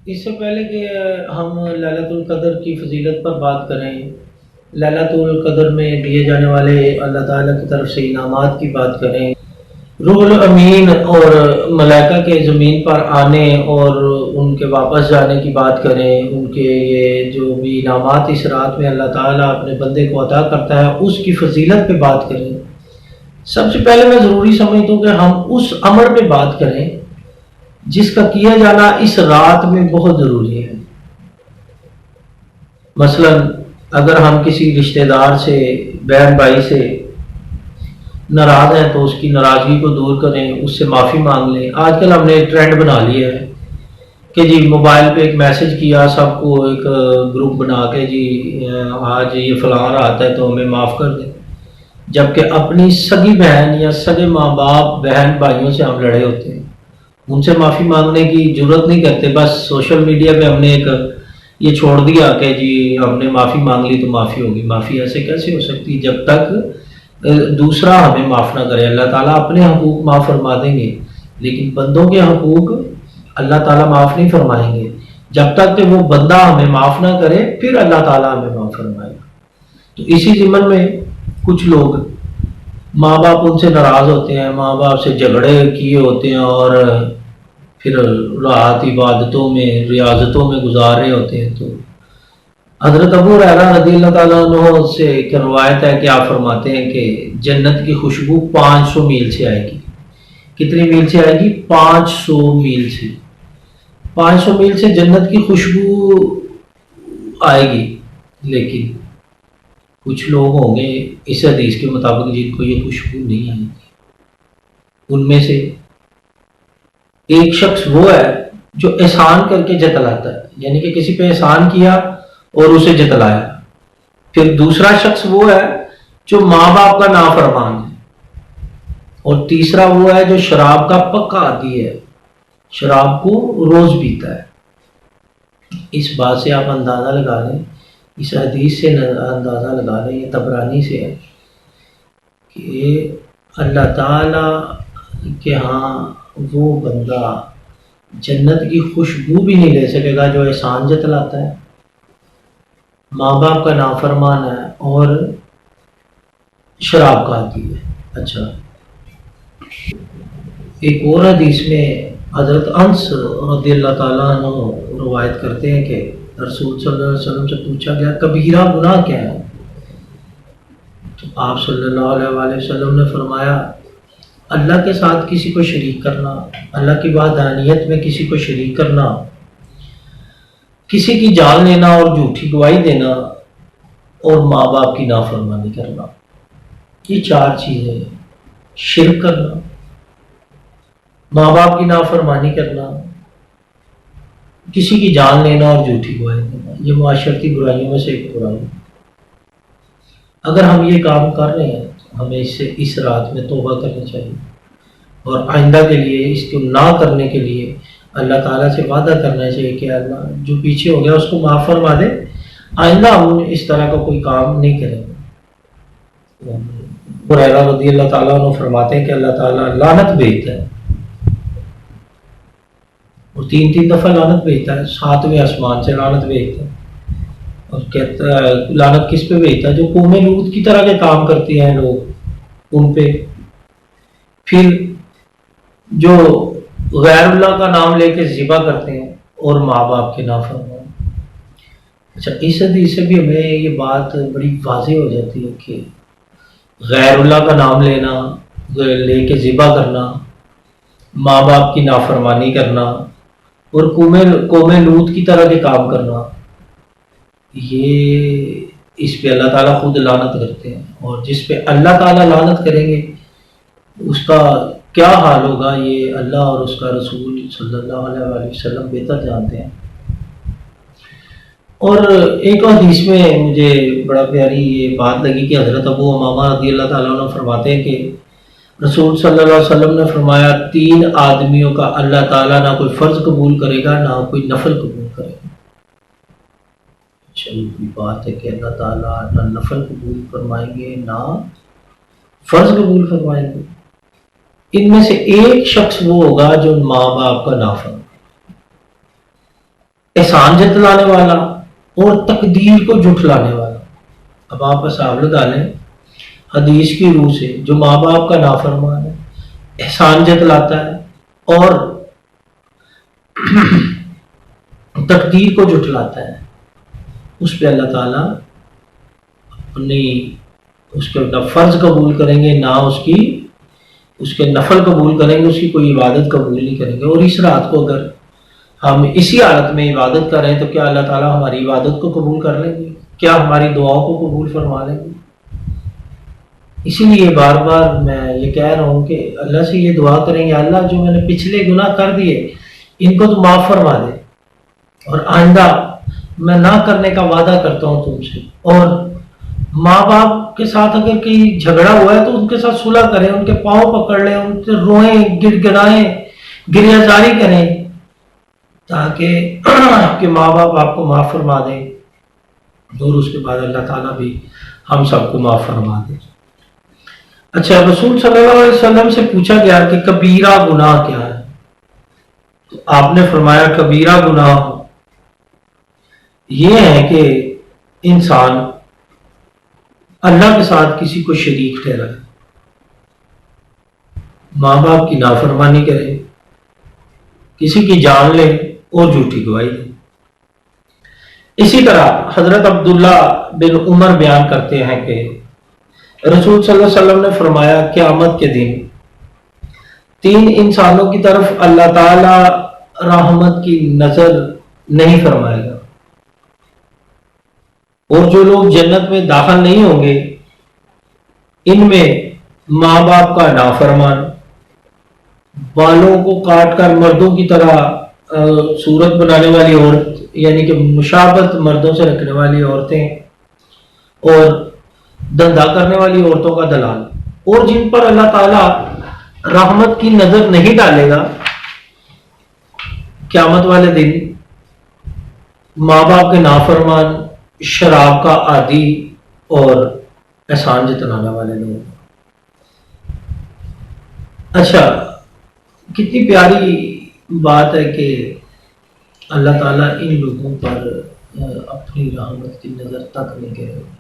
اس سے پہلے کہ ہم ليلۃ القدر کی فضیلت پر بات کریں، ليلۃ القدر میں دیے جانے والے اللہ تعالیٰ کی طرف سے انعامات کی بات کریں، روح الامین اور ملائکہ کے زمین پر آنے اور ان کے واپس جانے کی بات کریں، ان کے یہ جو بھی انعامات اس رات میں اللہ تعالیٰ اپنے بندے کو عطا کرتا ہے اس کی فضیلت پہ بات کریں، سب سے پہلے میں ضروری سمجھتا ہوں کہ ہم اس امر پہ بات کریں جس کا کیا جانا اس رات میں بہت ضروری ہے۔ مثلا اگر ہم کسی رشتہ دار سے، بہن بھائی سے ناراض ہیں تو اس کی ناراضگی کو دور کریں، اس سے معافی مانگ لیں۔ آج کل ہم نے ایک ٹرینڈ بنا لیا ہے کہ جی موبائل پہ ایک میسج کیا، سب کو ایک گروپ بنا کے جی آج یہ فلاں رات ہے تو ہمیں معاف کر دیں، جبکہ اپنی سگی بہن یا سگے ماں باپ بہن بھائیوں سے ہم لڑے ہوتے ہیں، ان سے معافی مانگنے کی ضرورت نہیں کرتے، بس سوشل میڈیا پہ ہم نے ایک یہ چھوڑ دیا کہ جی ہم نے معافی مانگ لی تو معافی ہوگی۔ معافی ایسے کیسے ہو سکتی جب تک دوسرا ہمیں معاف نہ کرے؟ اللہ تعالیٰ اپنے حقوق معاف فرما دیں گے لیکن بندوں کے حقوق اللہ تعالیٰ معاف نہیں فرمائیں گے، جب تک کہ وہ بندہ ہمیں معاف نہ کرے پھر اللہ تعالیٰ ہمیں معاف فرمائے گا۔ تو اسی ضمن میں کچھ لوگ ماں باپ ان سے ناراض ہوتے ہیں، ماں باپ سے جھگڑے کیے ہوتے ہیں اور پھر رات عبادتوں میں ریاضتوں میں گزار رہے ہوتے ہیں۔ تو حضرت ابو ہریرہ رضی اللہ تعالیٰ عنہ سے ایک روایت ہے کہ آپ فرماتے ہیں کہ جنت کی خوشبو 500 میل سے آئے گی۔ کتنی میل سے آئے گی؟ 500 میل سے۔ 500 میل سے جنت کی خوشبو آئے گی، لیکن کچھ لوگ ہوں گے اس حدیث کے مطابق جن کو یہ خوشبو نہیں آئے گی۔ ان میں سے ایک شخص وہ ہے جو احسان کر کے جتلاتا ہے، یعنی کہ کسی پہ احسان کیا اور اسے جتلایا۔ پھر دوسرا شخص وہ ہے جو ماں باپ کا نافرمان ہے، اور تیسرا وہ ہے جو شراب کا پکا عادی ہے، شراب کو روز پیتا ہے۔ اس بات سے آپ اندازہ لگا لیں، اس حدیث سے اندازہ لگا لیں، یہ طبرانی سے ہے کہ اللہ تعالیٰ کے ہاں وہ بندہ جنت کی خوشبو بھی نہیں لے سکے گا جو احسان جتلاتا ہے، ماں باپ کا نافرمان ہے اور شراب کا عادی ہے۔ اچھا، ایک اور حدیث میں حضرت انس رضی اللہ تعالیٰ عنہ روایت کرتے ہیں کہ رسول صلی اللہ علیہ وسلم سے پوچھا گیا کبیرہ گناہ کیا ہے؟ تو آپ صلی اللہ علیہ وآلہ وسلم نے فرمایا اللہ کے ساتھ کسی کو شریک کرنا، اللہ کی وحدانیت میں کسی کو شریک کرنا، کسی کی جان لینا اور جھوٹی گواہی دینا، اور ماں باپ کی نافرمانی کرنا۔ یہ 4 چیزیں، شرک کرنا، ماں باپ کی نافرمانی کرنا، کسی کی جان لینا اور جھوٹی گواہی دینا، یہ معاشرتی برائیوں میں سے ایک برائی ہے۔ اگر ہم یہ کام کر رہے ہیں تو ہمیں اس رات میں توبہ کرنی چاہیے، اور آئندہ کے لیے اس کو نہ کرنے کے لیے اللہ تعالیٰ سے وعدہ کرنا چاہیے کہ اللہ جو پیچھے ہو گیا اس کو معاف فرما دے، آئندہ ہم اس طرح کا کوئی کام نہیں کریں گے۔ ہریرہ رضی اللہ تعالیٰ عنہ فرماتے ہیں کہ اللہ تعالیٰ لعنت بھیجتا ہے، اور 3 دفعہ لعنت بھیجتا ہے، 7ویں آسمان سے لعنت بھیجتا ہے، اور کہتا ہے لعنت کس پہ بھیجتا ہے؟ جو قوم لوط کی طرح کے کام کرتے ہیں لوگ، ان پہ۔ پھر جو غیر اللہ کا نام لے کے ذبح کرتے ہیں اور ماں باپ کے نافرمان۔ اچھا، اس حدیث سے بھی ہمیں یہ بات بڑی واضح ہو جاتی ہے کہ غیر اللہ کا نام لینا، لے کے ذبح کرنا، ماں باپ کی نافرمانی کرنا اور قوم لوط کی طرح کے کام کرنا، یہ اس پہ اللہ تعالیٰ خود لعنت کرتے ہیں، اور جس پہ اللہ تعالیٰ لعنت کریں گے اس کا کیا حال ہوگا یہ اللہ اور اس کا رسول صلی اللہ علیہ وآلہ وسلم بہتر جانتے ہیں۔ اور ایک حدیث میں مجھے بڑا پیاری یہ بات لگی کہ حضرت ابو امامہ رضی اللہ تعالیٰ عنہ فرماتے ہیں کہ رسول صلی اللہ علیہ وسلم نے فرمایا 3 آدمیوں کا اللہ تعالیٰ نہ کوئی فرض قبول کرے گا نہ کوئی نفل قبول کرے گا۔ چلیے بات ہے کہ اللہ تعالیٰ نہ نفل قبول فرمائیں گے نہ فرض قبول فرمائیں گے۔ ان میں سے ایک شخص وہ ہوگا جو ماں باپ کا نافرمان، احسان جتلانے والا اور تقدیر کو جھٹلانے والا۔ اب آپ حساب لگا لیں حدیث کی روح سے، جو ماں باپ کا نافرمان ہے، احسان جتلاتا ہے اور تقدیر کو جھٹلاتا ہے، اس پہ اللہ تعالیٰ اپنی اس کے نہ فرض قبول کریں گے، نہ اس کے نفل قبول کریں گے، اس کی کوئی عبادت قبول نہیں کریں گے۔ اور اس رات کو اگر ہم اسی حالت میں عبادت کر رہے ہیں تو کیا اللہ تعالیٰ ہماری عبادت کو قبول کر لیں گے؟ کیا ہماری دعاؤں کو قبول فرما لیں گے؟ اسی لیے بار بار میں یہ کہہ رہا ہوں کہ اللہ سے یہ دعا کریں گے، اللہ جو میں نے پچھلے گناہ کر دیے ان کو تو معاف فرما دے، اور آئندہ میں نہ کرنے کا وعدہ کرتا ہوں تم سے۔ اور ماں باپ کے ساتھ اگر کہیں جھگڑا ہوا ہے تو ان کے ساتھ صلح کریں، ان کے پاؤں پکڑ لیں، ان سے روئیں، گڑ گڑائیں، گریہ زاری کریں، تاکہ آپ کے ماں باپ آپ کو معاف فرما دیں، اور اس کے بعد اللہ تعالیٰ بھی ہم سب کو معاف فرما دے۔ اچھا، رسول صلی اللہ علیہ وسلم سے پوچھا گیا کہ کبیرہ گناہ کیا ہے؟ تو آپ نے فرمایا کبیرہ گناہ یہ ہے کہ انسان اللہ کے ساتھ کسی کو شریک ٹھہرائے، ماں باپ کی نافرمانی کرے، کسی کی جان لے اور جھوٹی گواہی دے۔ اسی طرح حضرت عبداللہ بن عمر بیان کرتے ہیں کہ رسول صلی اللہ علیہ وسلم نے فرمایا قیامت کے دن 3 انسانوں کی طرف اللہ تعالی رحمت کی نظر نہیں فرمائے گا، اور جو لوگ جنت میں داخل نہیں ہوں گے ان میں ماں باپ کا نافرمان، بالوں کو کاٹ کر مردوں کی طرح صورت بنانے والی عورت، یعنی کہ مشابہت مردوں سے رکھنے والی عورتیں، اور دھندا کرنے والی عورتوں کا دلال، اور جن پر اللہ تعالیٰ رحمت کی نظر نہیں ڈالے گا قیامت والے دن، ماں باپ کے نافرمان، شراب کا عادی اور احسان جتلانے والے لوگ۔ اچھا، کتنی پیاری بات ہے کہ اللہ تعالیٰ ان لوگوں پر اپنی رحمت کی نظر تک نہیں کرے گا،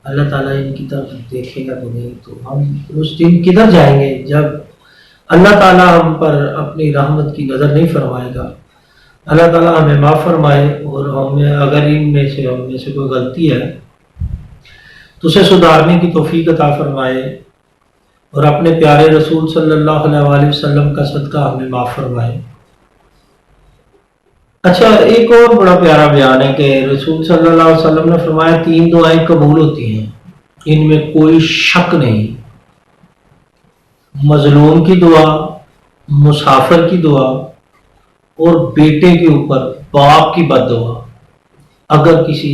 اللہ تعالیٰ ان کی طرف دیکھے گا تو نہیں، تو ہم اس دن کدھر جائیں گے جب اللہ تعالیٰ ہم پر اپنی رحمت کی نظر نہیں فرمائے گا۔ اللہ تعالیٰ ہمیں معاف فرمائے، اور ہمیں اگر ہم میں سے کوئی غلطی ہے تو اسے سدھارنے کی توفیق عطا فرمائے، اور اپنے پیارے رسول صلی اللہ علیہ وسلم کا صدقہ ہمیں معاف فرمائے۔ اچھا، ایک اور بڑا پیارا بیان ہے کہ رسول صلی اللہ علیہ وسلم نے فرمایا 3 دعائیں قبول ہوتی ہیں، ان میں کوئی شک نہیں، مظلوم کی دعا، مسافر کی دعا، اور بیٹے کے اوپر باپ کی بد دعا۔ اگر کسی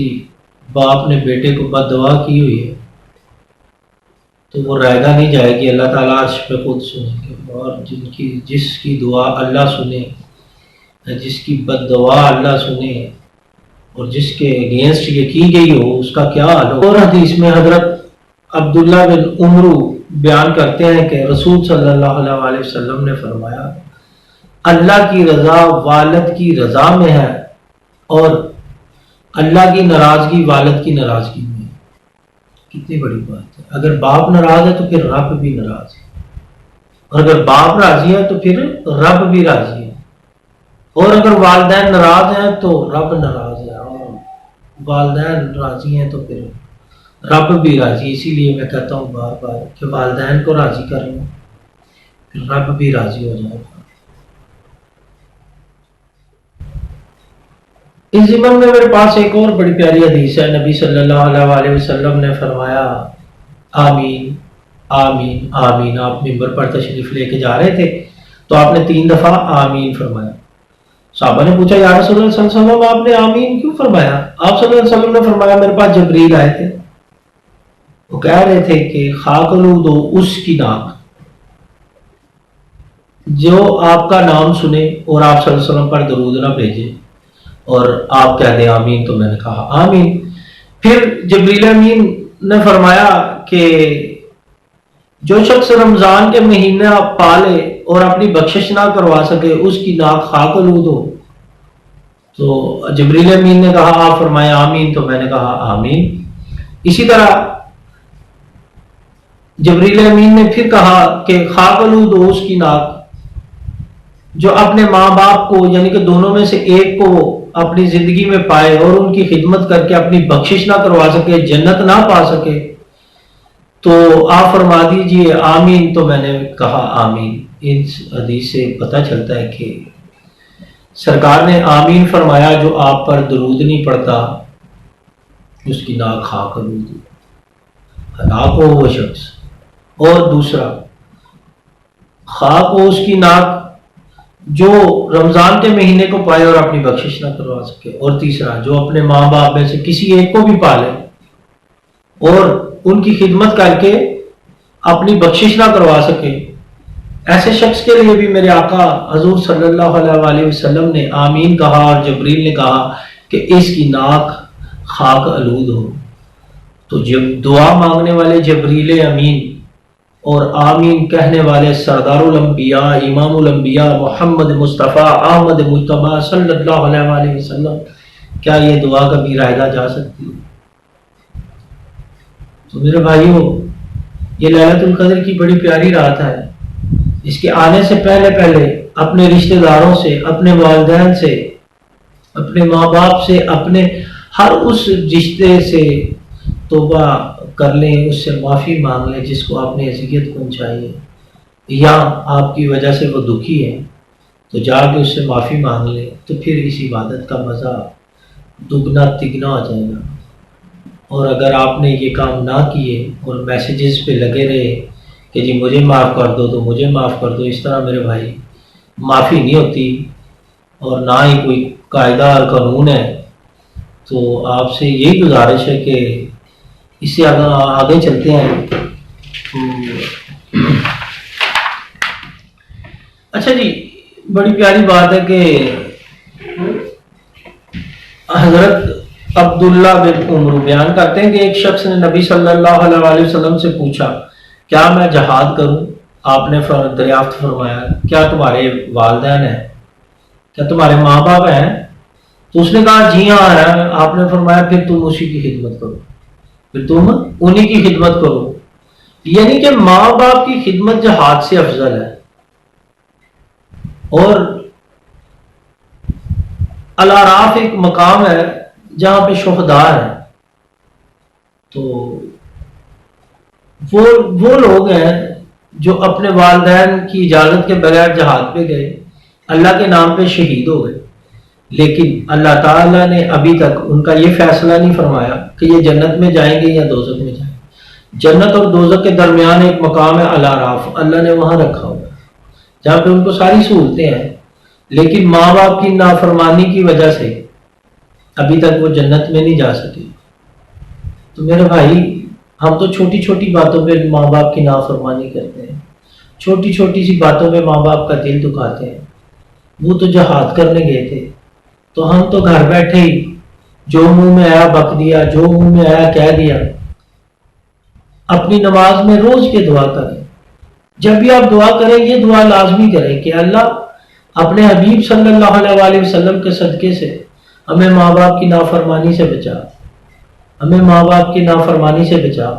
باپ نے بیٹے کو بد دعا کی ہوئی ہے تو وہ رائگاں نہیں جائے گی، اللہ تعالیٰ عرش پہ خود سنیں گے، اور جس کی دعا اللہ سنے، جس کی بد دعا اللہ سنے، اور جس کے اگینسٹ یہ کی گئی ہو اس کا کیا حال ہو۔ اور حدیث میں حضرت عبداللہ بن عمرو بیان کرتے ہیں کہ رسول صلی اللہ علیہ وسلم نے فرمایا اللہ کی رضا والد کی رضا میں ہے، اور اللہ کی ناراضگی والد کی ناراضگی میں ہے۔ کتنی بڑی بات ہے، اگر باپ ناراض ہے تو پھر رب بھی ناراض ہے، اور اگر باپ راضی ہے تو پھر رب بھی راضی ہے، اور اگر والدین ناراض ہیں تو رب ناراض ہے، اور والدین راضی ہیں تو پھر رب بھی راضی۔ اسی لیے میں کہتا ہوں بار بار کہ والدین کو راضی کر لیں پھر رب بھی راضی ہو جائے گا۔ اس ضمن میں میرے پاس ایک اور بڑی پیاری حدیث ہے، نبی صلی اللہ علیہ وسلم نے فرمایا آمین آمین آمین۔ آپ ممبر پر تشریف لے کے جا رہے تھے تو آپ نے 3 دفعہ آمین فرمایا۔ صحابہ نے پوچھا یا رسول اللہ صلی اللہ علیہ وسلم آپ نے آمین کیوں فرمایا؟ آپ صلی اللہ علیہ وسلم نے فرمایا میرے پاس جبریل آئے تھے، وہ کہہ رہے تھے کہ خاک آلود ہو اس کی ناک جو آپ کا نام سنے اور آپ صلی اللہ علیہ وسلم پر درود نہ بھیجے اور آپ کہہ دیں آمین، تو میں نے کہا آمین۔ پھر جبریل امین نے فرمایا کہ جو شخص رمضان کے مہینے پالے اور اپنی بخشش نہ کروا سکے اس کی ناک خاک آلود ہو۔ تو جبریل امین نے کہا آپ فرمائیں آمین، تو میں نے کہا آمین۔ اسی طرح جبریل امین نے پھر کہا کہ خاک آلود ہو اس کی ناک جو اپنے ماں باپ کو یعنی کہ دونوں میں سے ایک کو اپنی زندگی میں پائے اور ان کی خدمت کر کے اپنی بخشش نہ کروا سکے، جنت نہ پا سکے، تو آپ فرما دیجئے آمین۔ تو میں نے کہا آمین۔ اس حدیث سے پتہ چلتا ہے کہ سرکار نے آمین فرمایا، جو آپ پر درود نہیں پڑتا اس کی ناک خاک آلود ہو، ہلاک ہو وہ شخص۔ اور دوسرا، خاک ہو اس کی ناک جو رمضان کے مہینے کو پائے اور اپنی بخشش نہ کروا سکے۔ اور تیسرا، جو اپنے ماں باپ میں سے کسی ایک کو بھی پالے اور ان کی خدمت کر کے اپنی بخشش نہ کروا سکے، ایسے شخص کے لیے بھی میرے آقا حضور صلی اللہ علیہ وآلہ وسلم نے آمین کہا، اور جبریل نے کہا کہ اس کی ناک خاک آلود ہو۔ تو جب دعا مانگنے والے جبریل امین اور آمین کہنے والے سردار الانبیاء امام الانبیاء محمد مصطفیٰ احمد مجتبیٰ صلی اللہ علیہ وآلہ وسلم، کیا یہ دعا کبھی رائگاں جا سکتی ہے؟ تو میرے بھائیوں، یہ لیلۃ القدر کی بڑی پیاری رات ہے۔ اس کے آنے سے پہلے پہلے اپنے رشتہ داروں سے، اپنے والدین سے، اپنے ماں باپ سے، اپنے ہر اس رشتے سے توبہ کر لیں، اس سے معافی مانگ لیں جس کو آپ نے اذیت پہنچائی ہے، یا آپ کی وجہ سے وہ دکھی ہے، تو جا کے اس سے معافی مانگ لیں، تو پھر اس عبادت کا مزہ دگنا تگنا ہو جائے گا۔ اور اگر آپ نے یہ کام نہ کیے اور میسیجز پہ لگے رہے کہ جی مجھے معاف کر دو تو مجھے معاف کر دو، اس طرح میرے بھائی معافی نہیں ہوتی، اور نہ ہی کوئی قاعدہ اور قانون ہے۔ تو آپ سے یہی گزارش ہے کہ اس سے آگے چلتے ہیں۔ اچھا جی، بڑی پیاری بات ہے کہ حضرت عبداللہ بن عمر بیان کرتے ہیں کہ ایک شخص نے نبی صلی اللہ علیہ وآلہ وسلم سے پوچھا کیا میں جہاد کروں؟ آپ نے دریافت فرمایا کیا تمہارے والدین ہیں، کیا تمہارے ماں باپ ہیں؟ تو اس نے کہا جی ہاں ہے۔ آپ نے فرمایا پھر تم اسی کی خدمت کرو، پھر تم انہی کی خدمت کرو، یعنی کہ ماں باپ کی خدمت جہاد سے افضل ہے۔ اور الاعراف ایک مقام ہے جہاں پہ شہداء ہیں، تو وہ لوگ ہیں جو اپنے والدین کی اجازت کے بغیر جہاد پہ گئے، اللہ کے نام پہ شہید ہو گئے، لیکن اللہ تعالیٰ نے ابھی تک ان کا یہ فیصلہ نہیں فرمایا کہ یہ جنت میں جائیں گے یا دوزخ میں جائیں گے۔ جنت اور دوزخ کے درمیان ایک مقام ہے الاعراف، اللہ نے وہاں رکھا ہوا جہاں پہ ان کو ساری سہولتیں ہیں، لیکن ماں باپ کی نافرمانی کی وجہ سے ابھی تک وہ جنت میں نہیں جا سکے۔ تو میرے بھائی، ہم تو چھوٹی چھوٹی باتوں پہ ماں باپ کی نافرمانی کرتے ہیں، چھوٹی چھوٹی سی باتوں پہ ماں باپ کا دل دکھاتے ہیں۔ وہ تو جہاد کرنے گئے تھے، تو ہم تو گھر بیٹھے ہی جو منہ میں آیا بک دیا، جو منہ میں آیا کہہ دیا۔ اپنی نماز میں روز کے دعا کریں، جب بھی آپ دعا کریں یہ دعا لازمی کریں کہ اللہ اپنے حبیب صلی اللہ علیہ وآلہ وسلم کے صدقے سے ہمیں ماں باپ کی نافرمانی سے بچا، ہمیں ماں باپ کی نافرمانی سے بچا۔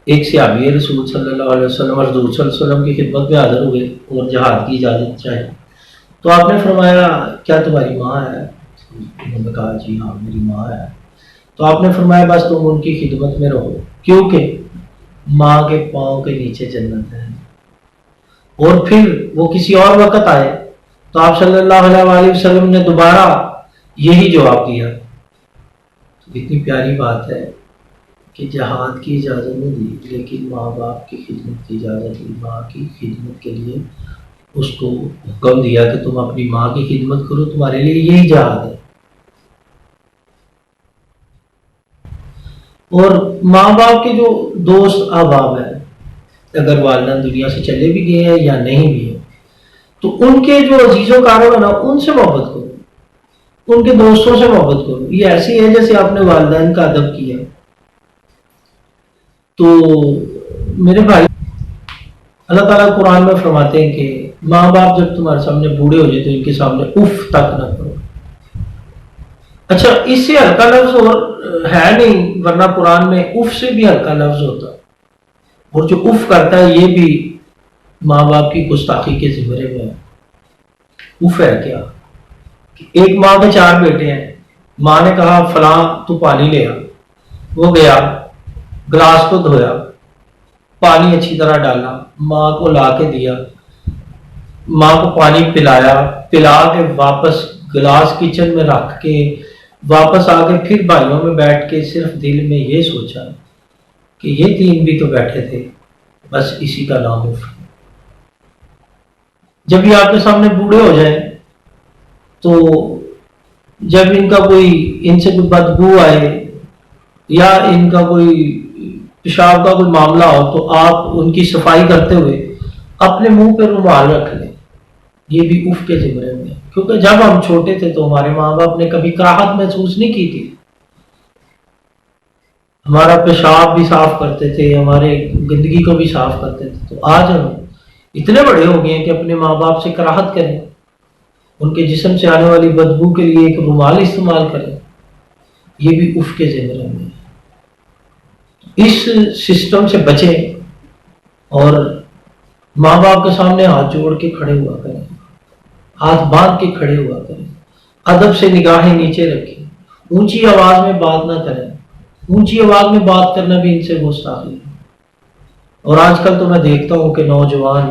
ایک صحابی رسول صلی اللہ علیہ وسلم حضور صلی اللہ علیہ وسلم کی خدمت میں حاضر ہوئے اور جہاد کی اجازت چاہی، تو آپ نے فرمایا کیا تمہاری ماں ہے؟ انہوں نے کہا جی ہاں میری ماں ہے۔ تو آپ نے فرمایا بس تم ان کی خدمت میں رہو، کیونکہ ماں کے پاؤں کے نیچے جنت ہے۔ اور پھر وہ کسی اور وقت آئے تو آپ صلی اللہ علیہ وآلہ وسلم نے دوبارہ یہی جواب دیا۔ اتنی پیاری بات ہے کہ جہاد کی اجازت نہیں دی، لیکن ماں باپ کی خدمت کی اجازت دی۔ ماں کی خدمت کے لیے اس کو حکم دیا کہ تم اپنی ماں کی خدمت کرو، تمہارے لیے یہی جہاد ہے۔ اور ماں باپ کے جو دوست احباب ہیں، اگر والدین دنیا سے چلے بھی گئے ہیں یا نہیں بھی ہیں، تو ان کے جو عزیز و کارو ہے نا، ان سے محبت کرو، ان کے دوستوں سے محبت کرو۔ یہ ایسی ہے جیسے آپ نے والدین کا ادب کیا۔ تو میرے بھائی، اللہ تعالیٰ قرآن میں فرماتے ہیں کہ ماں باپ جب تمہارے سامنے بوڑھے ہو جائے تو ان کے سامنے اف تک نہ کرو۔ اچھا اس سے ہلکا لفظ اور ہے نہیں، ورنہ قرآن میں اف سے بھی ہلکا لفظ ہوتا ہے، اور جو اف کرتا ہے یہ بھی ماں باپ کی گستاخی کے زمرے میں ہے۔ اف ہے کیا؟ ایک ماں کے 4 بیٹے ہیں، ماں نے کہا فلاں تو پانی لے آ، وہ گیا گلاس کو دھویا، پانی اچھی طرح ڈالا، ماں کو لا کے دیا، ماں کو پانی پلایا، پلا کے واپس گلاس کچن میں رکھ کے واپس آ کے پھر بھائیوں میں بیٹھ کے صرف دل میں یہ سوچا کہ یہ 3 بھی تو بیٹھے تھے، بس اسی کا نام اف۔ جب یہ آپ کے سامنے بوڑھے ہو جائیں تو جب ان سے کوئی بدبو آئے یا ان کا کوئی پیشاب کا کوئی معاملہ ہو تو آپ ان کی صفائی کرتے ہوئے اپنے منہ پہ رومال رکھ لیں، یہ بھی اف کے زمرے میں ہے، کیونکہ جب ہم چھوٹے تھے تو ہمارے ماں باپ نے کبھی کراہت محسوس نہیں کی تھی، ہمارا پیشاب بھی صاف کرتے تھے، ہمارے گندگی کو بھی صاف کرتے تھے، تو آج ہم اتنے بڑے ہو گئے ہیں کہ اپنے ماں باپ سے کراہت کریں، ان کے جسم سے آنے والی بدبو کے لیے ایک رومال استعمال کریں، یہ بھی اف کے زمرے میں ہے۔ اس سسٹم سے بچیں اور ماں باپ کے سامنے ہاتھ جوڑ کے کھڑے ہوا کریں، ہاتھ باندھ کے کھڑے ہوا کریں، ادب سے نگاہیں نیچے رکھیں، اونچی آواز میں بات نہ کریں، اونچی آواز میں بات کرنا بھی ان سے گستاخی ہے۔ اور آج کل تو میں دیکھتا ہوں کہ نوجوان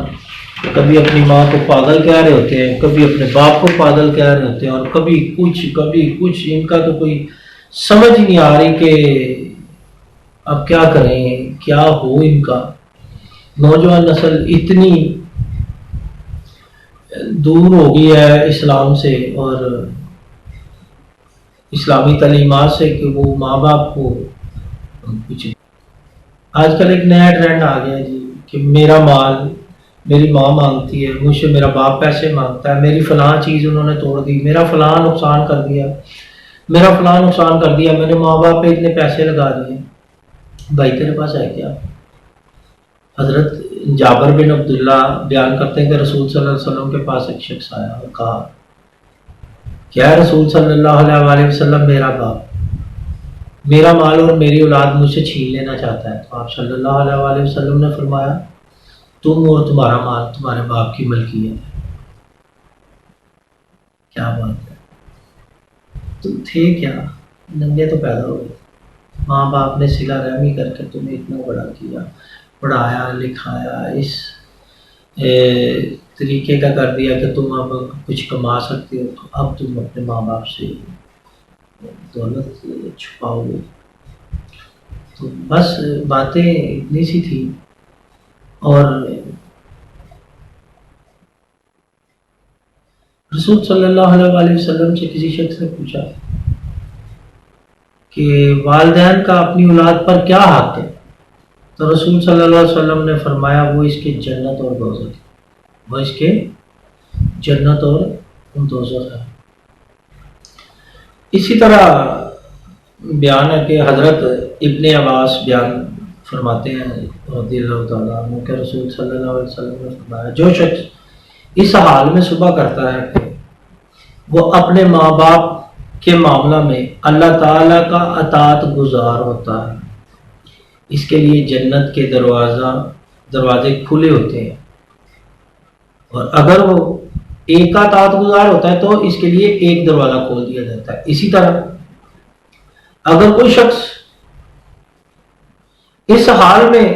کبھی اپنی ماں کو پاگل کہہ رہے ہوتے ہیں، کبھی اپنے باپ کو پاگل کہہ رہے ہوتے ہیں، اور کبھی کچھ ان کا تو کوئی سمجھ ہی نہیں آ رہی کہ اب کیا کریں، کیا ہو ان کا۔ نوجوان نسل اتنی دور ہو گئی ہے اسلام سے اور اسلامی تعلیمات سے کہ وہ ماں باپ کو کچھ، آج کل ایک نیا ٹرینڈ آ گیا جی کہ میرا مال میری ماں مانگتی ہے، مجھ سے میرا باپ پیسے مانگتا ہے، میری فلاں چیز انہوں نے توڑ دی، میرا فلاں نقصان کر دیا، میں نے ماں باپ پہ اتنے پیسے لگا دیے۔ بھائی تیرے پاس ہے کیا؟ حضرت جابر بن عبداللہ بیان کرتے ہیں کہ رسول صلی اللہ علیہ وسلم کے پاس ایک شخص آیا اور کہا کیا رسول صلی اللہ علیہ وسلم، میرا باپ میرا مال اور میری اولاد مجھ سے چھین لینا چاہتا ہے۔ تو آپ صلی اللہ علیہ وسلم نے فرمایا تم اور تمہارا مال تمہارے باپ کی ملکیت ہے۔ کیا بات ہے، تم تھے کیا؟ ننگے تو پیدا ہو گئے، ماں باپ نے صلہ رحمی کر کے تمہیں اتنا بڑا کیا، پڑھایا لکھایا، اس طریقے کا کر دیا کہ تم اب کچھ کما سکتے ہو، تو اب تم اپنے ماں باپ سے دولت چھپاؤ گے؟ تو بس باتیں اتنی سی تھی۔ اور رسول صلی اللہ علیہ وسلم سے کسی شخص نے پوچھا کہ والدین کا اپنی اولاد پر کیا حق ہے؟ تو رسول صلی اللہ علیہ وسلم نے فرمایا وہ اس کے جنت اور دوزخ ہے، وہ اس کے جنت اور دوزخ ہے۔ اسی طرح بیان ہے کہ حضرت ابن عباس بیان فرماتے ہیں رضی اللہ تعالیٰ عنہ کہ رسول صلی اللہ علیہ وسلم نے فرمایا جو شخص اس حال میں صبح کرتا ہے کہ وہ اپنے ماں باپ کے معاملہ میں اللہ تعالیٰ کا اطاعت گزار ہوتا ہے، اس کے لیے جنت کے دروازے کھلے ہوتے ہیں، اور اگر وہ ایک کا اطاعت گزار ہوتا ہے تو اس کے لیے ایک دروازہ کھول دیا جاتا ہے۔ اسی طرح اگر کوئی شخص اس حال میں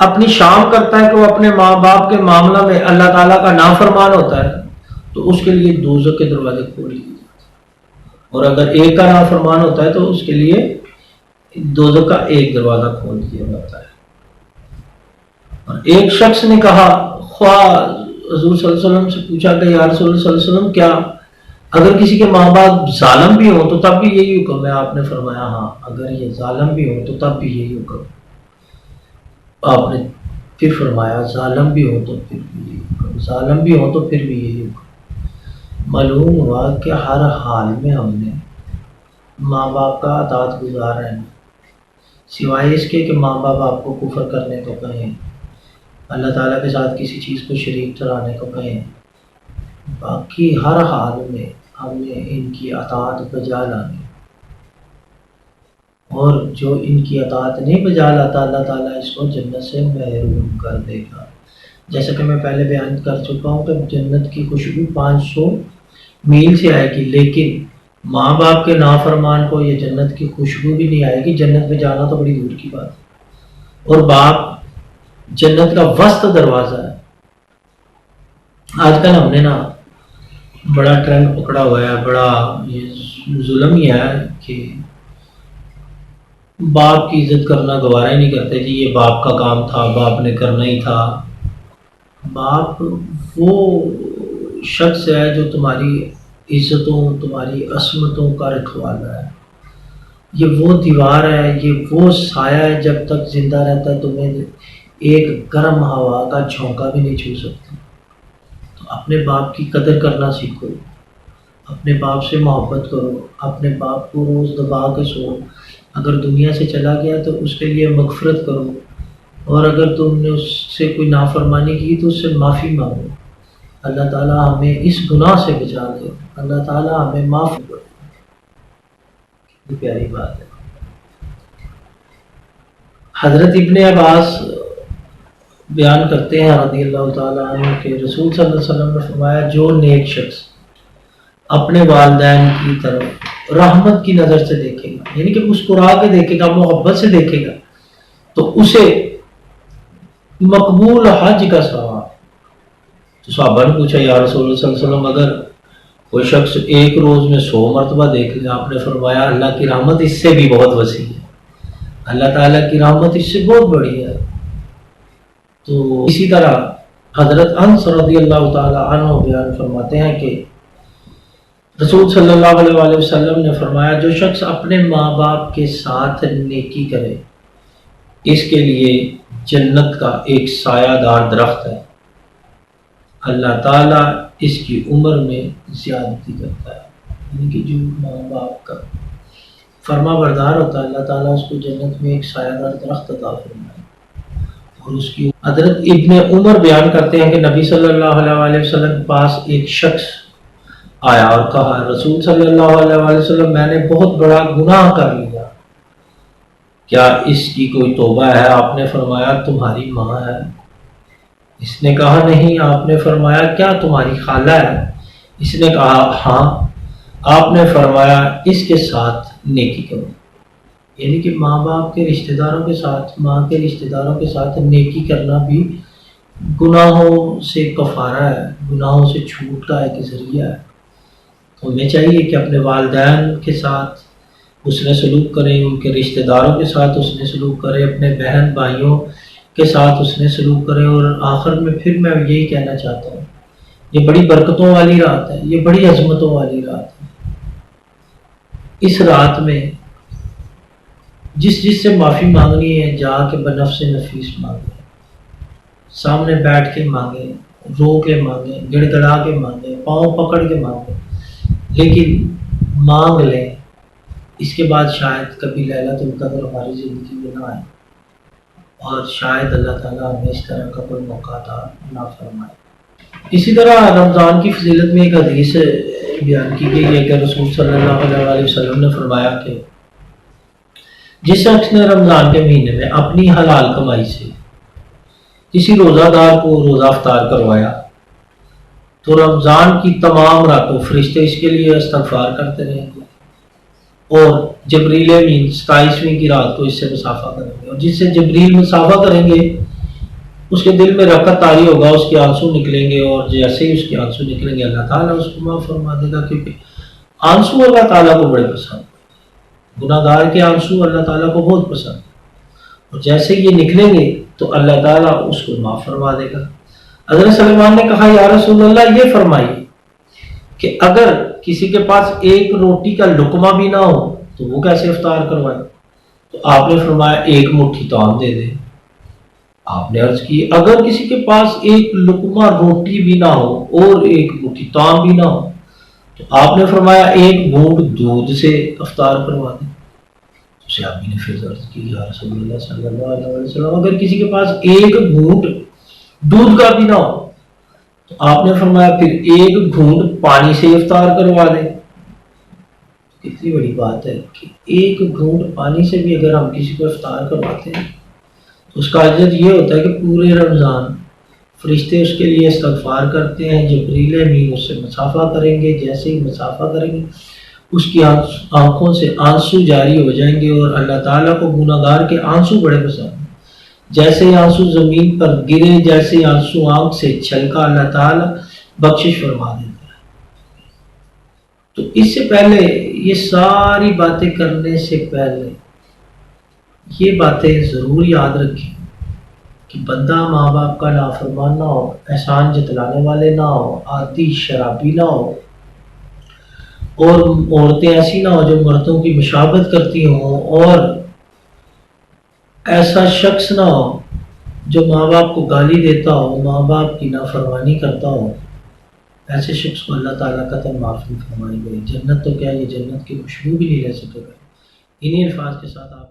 اپنی شام کرتا ہے کہ وہ اپنے ماں باپ کے معاملہ میں اللہ تعالیٰ کا نافرمان ہوتا ہے تو اس کے لیے دوزخ کے دروازے کھول دیے جاتے ہیں، اور اگر ایک کا نافرمان ہوتا ہے تو اس کے لیے دوزخ کا ایک دروازہ کھول دیا جاتا ہے۔ اور ایک شخص نے کہا خواہ حضور صلی اللہ علیہ وسلم سے پوچھا کہ یا رسول اللہ صلی اللہ علیہ وسلم کیا اگر کسی کے ماں باپ ظالم بھی ہوں تو تب بھی یہی حکم ہے؟ آپ نے فرمایا ہاں، اگر یہ ظالم بھی ہوں تو تب بھی یہی حکم ہے۔ آپ نے پھر فرمایا ظالم بھی ہوں تو پھر بھی یہی حکم، ظالم بھی ہوں تو پھر بھی یہی حکم۔ معلوم ہوا کہ ہر حال میں ہم نے ماں باپ کا اطاعت گزار رہنا، سوائے اس کے کہ ماں باپ آپ کو کفر کرنے کو کہیں، اللہ تعالیٰ کے ساتھ کسی چیز کو شریک ٹھہرانے کو کہیں، باقی ہر حال میں ہم نے ان کی اطاعت بجا لانی، اور جو ان کی اطاعت نہیں بجا لاتا اللہ تعالیٰ اس کو جنت سے محروم کر دے گا۔ جیسا کہ میں پہلے بیان کر چکا ہوں کہ جنت کی خوشبو 500 میل سے آئے گی، لیکن ماں باپ کے نافرمان کو یہ جنت کی خوشبو بھی نہیں آئے گی۔ جنت میں جانا تو بڑی دور کی بات ہے، اور باپ جنت کا وسط دروازہ ہے۔ آج کل ہم نے نا بڑا ٹرینڈ پکڑا ہوا ہے، بڑا یہ ظلم ہی ہے کہ باپ کی عزت کرنا گوارا ہی نہیں کرتے، جی یہ باپ کا کام تھا، باپ نے کرنا ہی تھا۔ باپ وہ شخص ہے جو تمہاری عزتوں، تمہاری عصمتوں کا رکھوالا ہے، یہ وہ دیوار ہے، یہ وہ سایہ ہے، جب تک زندہ رہتا ہے تمہیں ایک گرم ہوا کا جھونکا بھی نہیں چھو سکتی۔ تو اپنے باپ کی قدر کرنا سیکھو، اپنے باپ سے محبت کرو، اپنے باپ کو روز دبا کے سو۔ اگر دنیا سے چلا گیا تو اس کے لیے مغفرت کرو، اور اگر تم نے اس سے کوئی نافرمانی کی تو اس سے معافی مانگو۔ اللہ تعالیٰ ہمیں اس گناہ سے بچا دے، اللہ تعالیٰ ہمیں معاف کرے۔ یہ پیاری بات ہے۔ حضرت ابن عباس بیان کرتے ہیں رضی اللہ تعالیٰ عنہ کہ رسول صلی اللہ علیہ وسلم نے فرمایا جو نیک شخص اپنے والدین کی طرف رحمت کی نظر سے دیکھے گا، یعنی کہ مسکرا کے دیکھے گا، محبت سے دیکھے گا، تو اسے مقبول حج کا ثواب۔ تو صحابہ نے پوچھا یا رسول اللہ صلی اللہ علیہ وسلم اگر کوئی شخص ایک روز میں 100 مرتبہ دیکھ لے، آپ نے فرمایا اللہ کی رحمت اس سے بھی بہت وسیع ہے، اللہ تعالیٰ کی رحمت اس سے بہت بڑی ہے۔ تو اسی طرح حضرت انس رضی اللہ تعالیٰ عنہ بیان فرماتے ہیں کہ رسول صلی اللہ علیہ وآلہ وسلم نے فرمایا جو شخص اپنے ماں باپ کے ساتھ نیکی کرے اس کے لیے جنت کا ایک سایہ دار درخت ہے، اللہ تعالیٰ اس کی عمر میں زیادتی کرتا ہے، یعنی کہ جو ماں باپ کا فرما بردار ہوتا ہے اللہ تعالیٰ اس کو جنت میں ایک سایہ دار درخت عطا فرمائے۔ اور اس کی حضرت ابن عمر بیان کرتے ہیں کہ نبی صلی اللہ علیہ وآلہ وسلم کے پاس ایک شخص آیا اور کہا رسول صلی اللہ علیہ وآلہ وسلم میں نے بہت بڑا گناہ کر لیا، کیا اس کی کوئی توبہ ہے؟ آپ نے فرمایا تمہاری ماں ہے۔ اس نے کہا نہیں۔ آپ نے فرمایا کیا تمہاری خالہ ہے؟ اس نے کہا ہاں۔ آپ نے فرمایا اس کے ساتھ نیکی کرو، یعنی کہ ماں باپ کے رشتہ داروں کے ساتھ، ماں کے رشتہ داروں کے ساتھ نیکی کرنا بھی گناہوں سے کفارہ ہے، گناہوں سے چھوٹ کا ایک ذریعہ ہے۔ تو ہمیں چاہیے کہ اپنے والدین کے ساتھ حسن سلوک کریں، ان کے رشتہ داروں کے ساتھ حسن سلوک کریں، اپنے بہن بھائیوں کے ساتھ حسن سلوک کریں۔ اور آخر میں پھر میں یہی کہنا چاہتا ہوں یہ بڑی برکتوں والی رات ہے، یہ بڑی عظمتوں والی رات ہے۔ اس رات میں جس سے معافی مانگنی ہے جا کے بنفس نفیس مانگے، سامنے بیٹھ کے مانگے، رو کے مانگے، گڑ گڑا کے مانگے، پاؤں پکڑ کے مانگے، لیکن مانگ لیں۔ اس کے بعد شاید کبھی لیلۃ القدر ہماری زندگی میں نہ آئے، اور شاید اللہ تعالیٰ ہمیں اس طرح کا کوئی موقع عطا نہ فرمائے۔ اسی طرح رمضان کی فضیلت میں ایک حدیث بیان کی گئی ہے کہ رسول صلی اللہ علیہ وسلم نے فرمایا کہ جس شخص نے رمضان کے مہینے میں اپنی حلال کمائی سے کسی روزہ دار کو روزہ افطار کروایا تو رمضان کی تمام راتوں فرشتے اس کے لیے استغفار کرتے رہیں گے، اور جبریل امین 27ویں کی رات کو اس سے مسافہ کریں گے، اور جس سے جبریل مسافہ کریں گے اس کے دل میں رغبت طاری ہوگا، اس کے آنسو نکلیں گے، اور جیسے ہی اس کے آنسو نکلیں گے اللہ تعالیٰ اس کو معاف فرما دے گا، کیونکہ آنسو اللہ تعالیٰ کو بڑے پسند ہیں، گناہ گار کے آنسو اللہ تعالیٰ کو بہت پسند ہیں، اور جیسے یہ نکلیں گے تو اللہ تعالیٰ اس کو معاف فرما دے گا۔ حضرت سلمان نے کہا یا رسول اللہ یہ فرمائیے کہ اگر کسی کے پاس ایک روٹی کا لقمہ بھی نہ ہو تو وہ کیسے افطار کروائے؟ تو آپ نے فرمایا ایک مٹھی تام دے دے۔ آپ نے عرض کی اگر کسی کے پاس ایک لقمہ روٹی بھی نہ ہو اور ایک مٹھی تام بھی نہ ہو تو آپ نے فرمایا ایک گھونٹ دودھ سے افطار کروا دیں۔ اسے آپ نے پھر عرض کی یا رسول اللہ صلی اللہ علیہ وسلم اگر کسی کے پاس ایک گھونٹ دودھ کا بھی نہ ہو تو آپ نے فرمایا پھر ایک گھونٹ پانی سے افطار کروا دیں. کتنی بڑی بات ہے کہ ایک گھونٹ پانی سے بھی اگر ہم کسی کو افطار کرواتے ہیں تو اس کا اجر یہ ہوتا ہے کہ پورے رمضان فرشتے اس کے لیے استغفار کرتے ہیں. جبریل امین اس سے مصافحہ کریں گے. جیسے ہی مصافحہ کریں گے اس کی آنکھوں سے آنسو جاری ہو جائیں گے. اور اللہ تعالیٰ کو گناہگار کے آنسو بڑے پسند ہیں. جیسے ہی آنسو زمین پر گرے، جیسے ہی آنسو آنکھ سے چھلکا، اللہ تعالیٰ بخشش فرما دیتا ہے. تو اس سے پہلے یہ ساری باتیں کرنے سے پہلے یہ باتیں ضرور یاد رکھیں کہ بندہ ماں باپ کا نافرمان نہ ہو، احسان جتلانے والے نہ ہو، عادی شرابی نہ ہو، اور عورتیں ایسی نہ ہو جو مردوں کی مشابہت کرتی ہوں، اور ایسا شخص نہ ہو جو ماں باپ کو گالی دیتا ہو، ماں باپ کی نافرمانی کرتا ہو. ایسے شخص کو اللہ تعالیٰ قطعاً معاف نہیں فرمائے گی. جنت تو کیا، یہ جنت کی خوشبو بھی نہیں لے سکے گا. انہی الفاظ کے ساتھ آپ